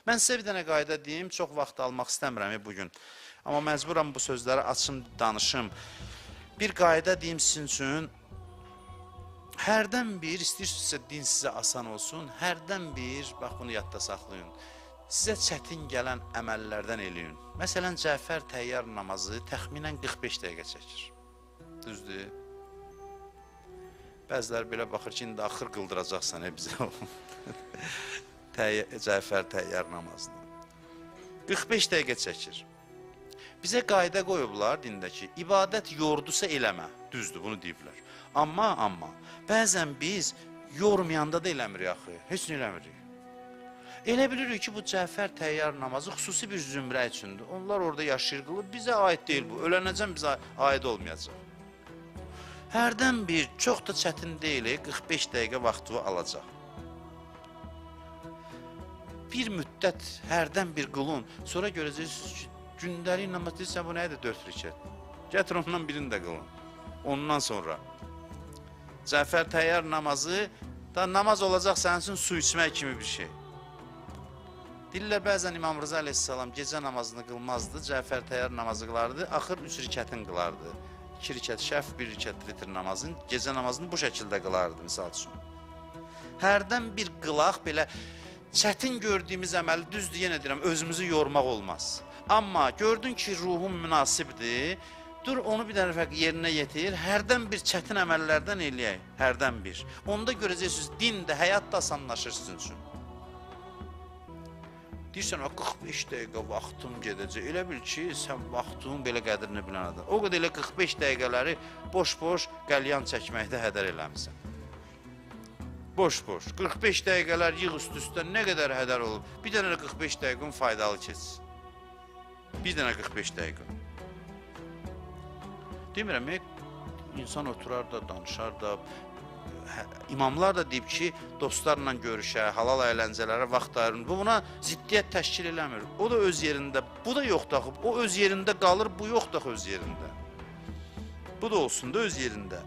Mən sizə bir dənə qayda deyim, çox vaxt almaq istəmirəm bugün. Amma məcburam bu sözləri açım, danışım. Bir qayda deyim sizin üçün. Hərdən bir, istəyirsinizsə din sizə asan olsun, hərdən bir, bax bunu yadda saxlayın, sizə çətin gələn əməllərdən eləyin. Məsələn, Cəfər təyyar namazı təxminən 45 dəqiqə çəkir. Düzdür? Bəziləri belə baxır ki, indi axır qıldıracaqsan bizə Cəfər təyyar namazını. 45 dəqiqə çəkir. Bizə qayda qoyublar dindəki, ibadət yordusa eləmə, düzdür, bunu deyiblər. Amma, bəzən biz yormayanda da eləmirik axı, heç nə eləmirik. Elə bilirik ki, bu Cəfər təyyar namazı xüsusi bir zümrə üçündür. Onlar orada yaşayır qılıb, bizə aid deyil bu, ölənəcən bizə aid olmayacaq. Hərdən bir, çox da çətin deyil, 45 dəqiqə vaxtı alacaq. Bir müddət hərdən bir qılın, sonra görəcəksiniz ki, gündəlik namaz deyirsən, bu nədir 4 rükət? Gətir ondan birini də qılın. Ondan sonra Cəfər təyyar namazı da namaz olacaq sənin üçün su içmək kimi bir şey. Deyirlər, bəzən İmam Rıza aleyhissalam gecə namazını qılmazdı, Cəfər təyyar namazı qılardı, axır 3 rükətin qılardı. 2 rükət şəf, 1 rükət vitr namazını, gecə namazını bu şəkildə qılardı, misal üçün. Hərdən bir qılaq, belə çətin gördüyümüz əməli, düzdür, yenə deyirəm, özümüzü yormaq olmaz. Amma gördün ki, ruhun münasibdir, dur onu bir dənə fərq yerinə yetir, hərdən bir çətin əməllərdən eləyək, hərdən bir. Onda görəcəksiniz, din də, həyat da asanlaşır sizin üçün. Deyirsən, 45 dəqiqə vaxtım gedəcək, elə bil ki, sən vaxtının belə qədrini bilən adam. O qədər elə 45 dəqiqələri boş-boş qəlyan çəkməkdə hədər eləmişsən. Boş-boş, 45 dəqiqələr yığ üst-üstə nə qədər hədər olub, bir dənə 45 dəqiqən faydalı keçsin. Bir dənə 45 dəqiqə. Demirəm, insan oturar da, danışar da, imamlar da deyib ki, dostlarla görüşə, halal əyləncələrə vaxt ayırın. Bu, buna ziddiyyət təşkil eləmir. O da öz yerində, bu da yox daxıb, o öz yerində qalır, bu yox daxı öz yerində. Bu da olsun da öz yerində.